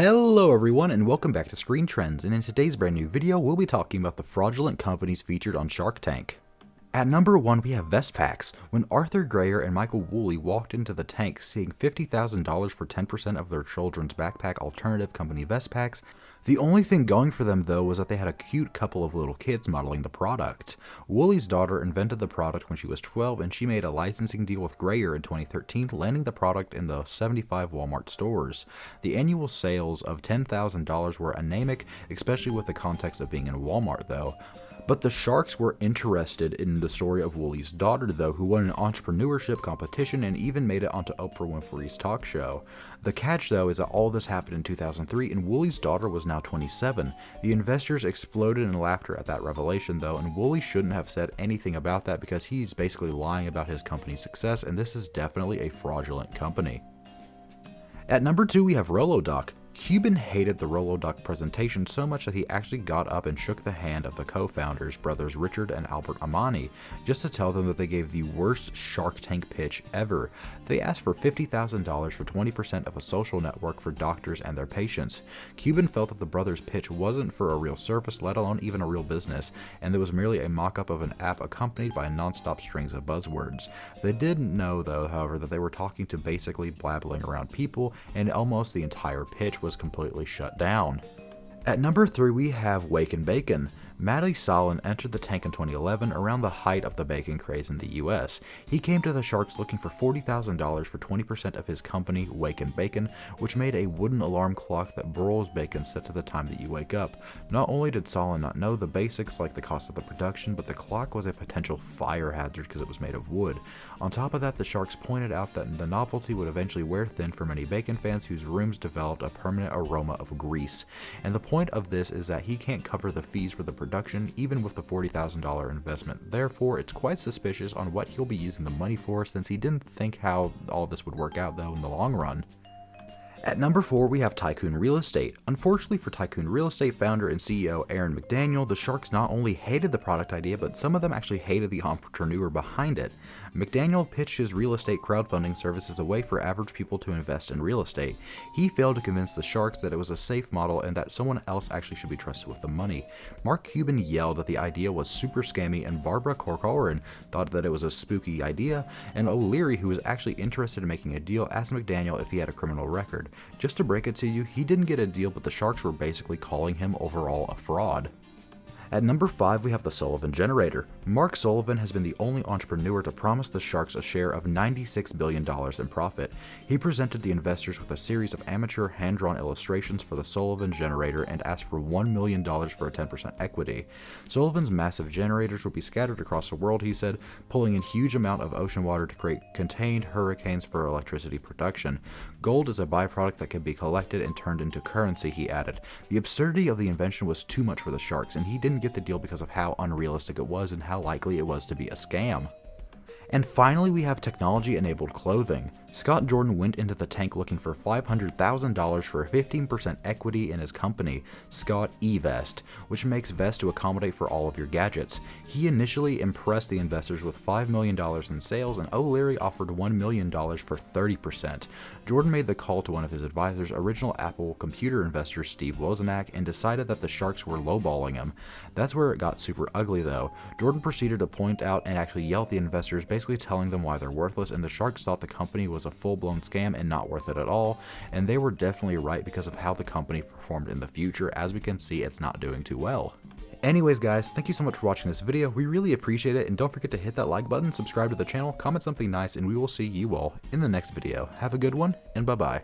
Hello everyone and welcome back to Screen Trends, and in today's brand new video we'll be talking about the fraudulent companies featured on Shark Tank. At number 1 we have Vestpacks. When Arthur Grayer and Michael Woolley walked into the tank seeking $50,000 for 10% of their children's backpack alternative company Vestpacks, the only thing going for them though was that they had a cute couple of little kids modeling the product. Woolley's daughter invented the product when she was 12 and she made a licensing deal with Grayer in 2013, landing the product in the 75 Walmart stores. The annual sales of $10,000 were anemic, especially with the context of being in Walmart though. But the Sharks were interested in the story of Woolley's daughter though, who won an entrepreneurship competition and even made it onto Oprah Winfrey's talk show. The catch though is that all this happened in 2003 and Woolley's daughter was now 27. The investors exploded in laughter at that revelation though, and Woolley shouldn't have said anything about that because he's basically lying about his company's success, and this is definitely a fraudulent company. At number 2 we have Rolodoc. Cuban hated the Rolodoc presentation so much that he actually got up and shook the hand of the co-founders, brothers Richard and Albert Amani, just to tell them that they gave the worst Shark Tank pitch ever. They asked for $50,000 for 20% of a social network for doctors and their patients. Cuban felt that the brothers' pitch wasn't for a real service, let alone even a real business, and it was merely a mock-up of an app accompanied by non-stop strings of buzzwords. They didn't know though, however, that they were talking to basically blabbling around people, and almost the entire pitch was completely shut down. At number 3 we have Wake and Bacon. Matty Salin entered the tank in 2011 around the height of the bacon craze in the US. He came to the Sharks looking for $40,000 for 20% of his company, Wake and Bacon, which made a wooden alarm clock that broils bacon set to the time that you wake up. Not only did Salin not know the basics like the cost of the production, but the clock was a potential fire hazard because it was made of wood. On top of that, the Sharks pointed out that the novelty would eventually wear thin for many bacon fans whose rooms developed a permanent aroma of grease. And the point of this is that he can't cover the fees for the production even with the $40,000 investment. Therefore, it's quite suspicious on what he'll be using the money for, since he didn't think how all this would work out though in the long run. At number 4 we have Tycoon Real Estate. Unfortunately for Tycoon Real Estate founder and CEO Aaron McDaniel, the Sharks not only hated the product idea, but some of them actually hated the entrepreneur behind it. McDaniel pitched his real estate crowdfunding service as a way for average people to invest in real estate. He failed to convince the Sharks that it was a safe model and that someone else actually should be trusted with the money. Mark Cuban yelled that the idea was super scammy, and Barbara Corcoran thought that it was a spooky idea, and O'Leary, who was actually interested in making a deal, asked McDaniel if he had a criminal record. Just to break it to you, he didn't get a deal, but the Sharks were basically calling him overall a fraud. At number 5 we have the Sullivan Generator. Mark Sullivan has been the only entrepreneur to promise the Sharks a share of $96 billion in profit. He presented the investors with a series of amateur hand-drawn illustrations for the Sullivan Generator and asked for $1 million for a 10% equity. Sullivan's massive generators would be scattered across the world, he said, pulling in huge amount of ocean water to create contained hurricanes for electricity production. Gold is a byproduct that can be collected and turned into currency, he added. The absurdity of the invention was too much for the Sharks, and he didn't get the deal because of how unrealistic it was and how likely it was to be a scam. And finally we have technology-enabled clothing. Scott Jordan went into the tank looking for $500,000 for 15% equity in his company, Scott eVest, which makes vests to accommodate for all of your gadgets. He initially impressed the investors with $5 million in sales, and O'Leary offered $1 million for 30%. Jordan made the call to one of his advisors, original Apple computer investor Steve Wozniak, and decided that the Sharks were lowballing him. That's where it got super ugly though. Jordan proceeded to point out and actually yell at the investors, basically telling them why they're worthless, and the Sharks thought the company was a full-blown scam and not worth it at all, and they were definitely right because of how the company performed in the future. As we can see, it's not doing too well. Anyways guys, thank you so much for watching this video. We really appreciate it, and don't forget to hit that like button, subscribe to the channel, comment something nice, and we will see you all in the next video. Have a good one, and bye bye.